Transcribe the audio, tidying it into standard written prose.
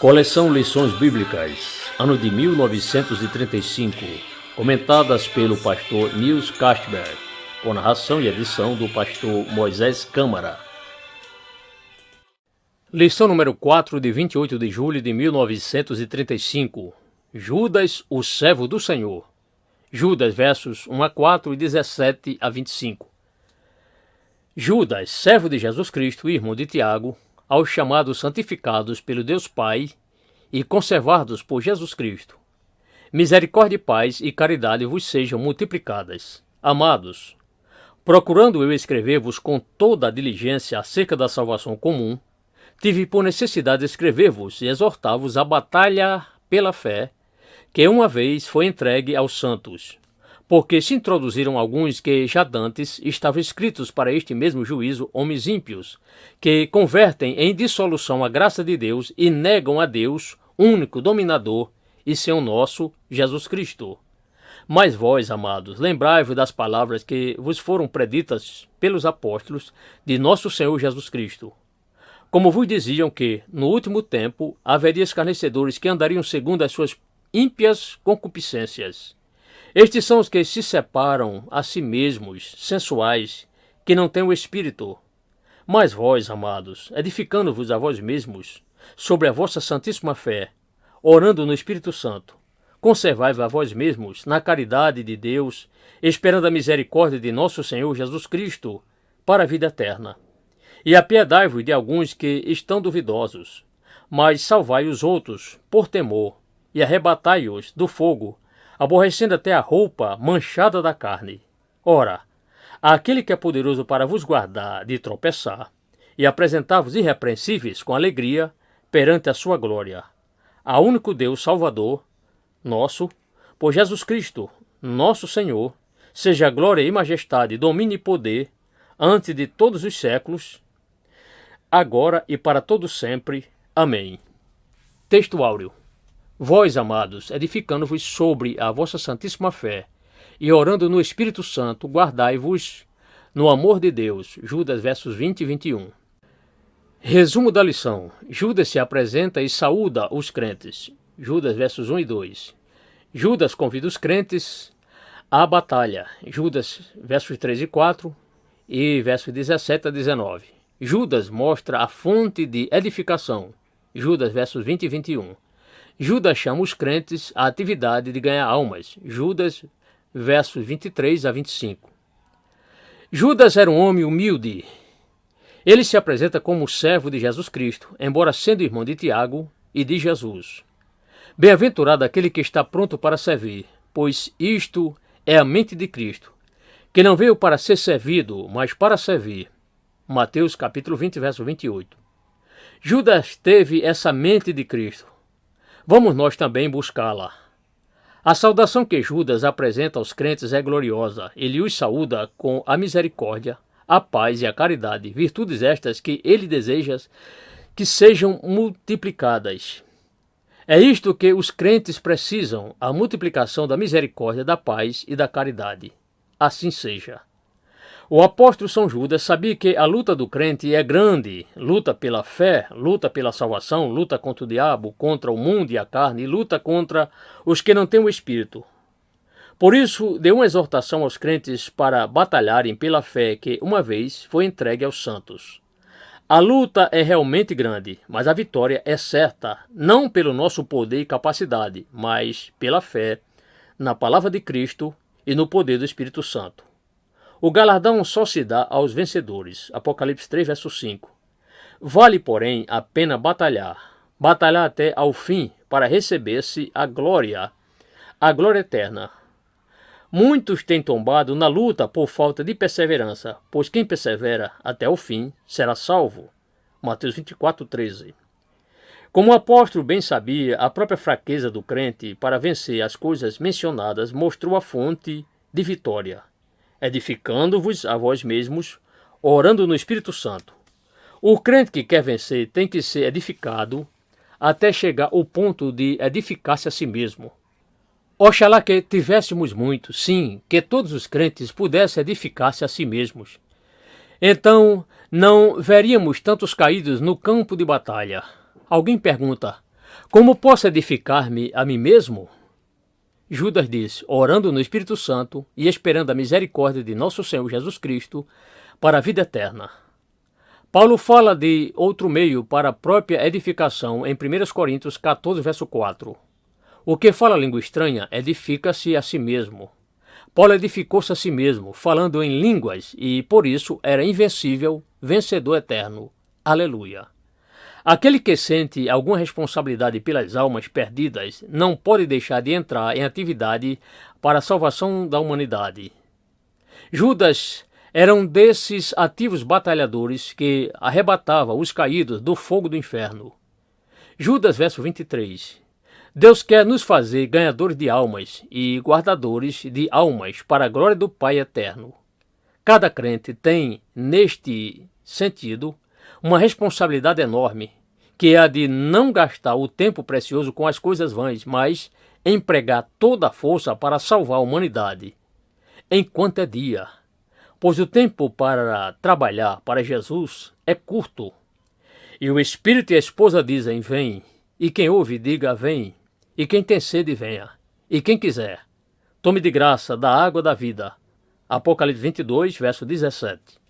Coleção Lições Bíblicas, ano de 1935, comentadas pelo pastor Nils Castberg, com narração e edição do pastor Moisés Câmara. Lição número 4, de 28 de julho de 1935. Judas, o servo do Senhor. Judas, versos 1 a 4 e 17 a 25. Judas, servo de Jesus Cristo, irmão de Tiago, aos chamados santificados pelo Deus Pai e conservados por Jesus Cristo. Misericórdia, paz e caridade vos sejam multiplicadas. Amados, procurando eu escrever-vos com toda a diligência acerca da salvação comum, tive por necessidade de escrever-vos e exortar-vos a batalha pela fé, que uma vez foi entregue aos santos. Porque se introduziram alguns que já dantes estavam escritos para este mesmo juízo, homens ímpios, que convertem em dissolução a graça de Deus e negam a Deus, único dominador, e Senhor nosso, Jesus Cristo. Mas vós, amados, lembrai-vos das palavras que vos foram preditas pelos apóstolos de nosso Senhor Jesus Cristo. Como vos diziam que, no último tempo, haveria escarnecedores que andariam segundo as suas ímpias concupiscências. Estes são os que se separam a si mesmos, sensuais, que não têm o Espírito. Mas vós, amados, edificando-vos a vós mesmos, sobre a vossa santíssima fé, orando no Espírito Santo, conservai-vos a vós mesmos na caridade de Deus, esperando a misericórdia de nosso Senhor Jesus Cristo, para a vida eterna. E apiedai-vos de alguns que estão duvidosos, mas salvai os outros, por temor, e arrebatai-os do fogo, aborrecendo até a roupa manchada da carne. Ora, aquele que é poderoso para vos guardar de tropeçar, e apresentar-vos irrepreensíveis com alegria perante a sua glória, a único Deus Salvador, nosso, por Jesus Cristo, nosso Senhor, seja glória e majestade, domínio e poder, antes de todos os séculos, agora e para todo sempre. Amém. Texto áureo. Vós, amados, edificando-vos sobre a vossa santíssima fé e orando no Espírito Santo, guardai-vos no amor de Deus. Judas, versos 20 e 21. Resumo da lição. Judas se apresenta e saúda os crentes. Judas, versos 1 e 2. Judas convida os crentes à batalha. Judas, versos 3 e 4 e versos 17 a 19. Judas mostra a fonte de edificação. Judas, versos 20 e 21. Judas chama os crentes à atividade de ganhar almas. Judas, versos 23 a 25. Judas era um homem humilde. Ele se apresenta como servo de Jesus Cristo, embora sendo irmão de Tiago e de Jesus. Bem-aventurado aquele que está pronto para servir, pois isto é a mente de Cristo, que não veio para ser servido, mas para servir. Mateus capítulo 20, verso 28. Judas teve essa mente de Cristo. Vamos nós também buscá-la. A saudação que Judas apresenta aos crentes é gloriosa. Ele os saúda com a misericórdia, a paz e a caridade, virtudes estas que ele deseja que sejam multiplicadas. É isto que os crentes precisam, a multiplicação da misericórdia, da paz e da caridade. Assim seja. O apóstolo São Judas sabia que a luta do crente é grande, luta pela fé, luta pela salvação, luta contra o diabo, contra o mundo e a carne, e luta contra os que não têm o Espírito. Por isso, deu uma exortação aos crentes para batalharem pela fé que, uma vez, foi entregue aos santos. A luta é realmente grande, mas a vitória é certa, não pelo nosso poder e capacidade, mas pela fé, na palavra de Cristo e no poder do Espírito Santo. O galardão só se dá aos vencedores. Apocalipse 3, verso 5. Vale, porém, a pena batalhar até ao fim, para receber-se a glória eterna. Muitos têm tombado na luta por falta de perseverança, pois quem persevera até o fim será salvo. Mateus 24, 13. Como o apóstolo bem sabia, a própria fraqueza do crente para vencer as coisas mencionadas mostrou a fonte de vitória. Edificando-vos a vós mesmos, orando no Espírito Santo. O crente que quer vencer tem que ser edificado até chegar ao ponto de edificar-se a si mesmo. Oxalá que tivéssemos muito, sim, que todos os crentes pudessem edificar-se a si mesmos. Então, não veríamos tantos caídos no campo de batalha. Alguém pergunta, Como posso edificar-me a mim mesmo? Judas disse, orando no Espírito Santo e esperando a misericórdia de nosso Senhor Jesus Cristo para a vida eterna. Paulo fala de outro meio para a própria edificação em 1 Coríntios 14, verso 4. O que fala língua estranha edifica-se a si mesmo. Paulo edificou-se a si mesmo, falando em línguas, e por isso era invencível, vencedor eterno. Aleluia. Aquele que sente alguma responsabilidade pelas almas perdidas não pode deixar de entrar em atividade para a salvação da humanidade. Judas era um desses ativos batalhadores que arrebatava os caídos do fogo do inferno. Judas, verso 23. Deus quer nos fazer ganhadores de almas e guardadores de almas para a glória do Pai eterno. Cada crente tem, neste sentido, uma responsabilidade enorme, que é a de não gastar o tempo precioso com as coisas vãs, mas empregar toda a força para salvar a humanidade, enquanto é dia. Pois o tempo para trabalhar para Jesus é curto. E o Espírito e a esposa dizem, vem. E quem ouve, diga, vem. E quem tem sede, venha. E quem quiser, tome de graça da água da vida. Apocalipse 22, verso 17.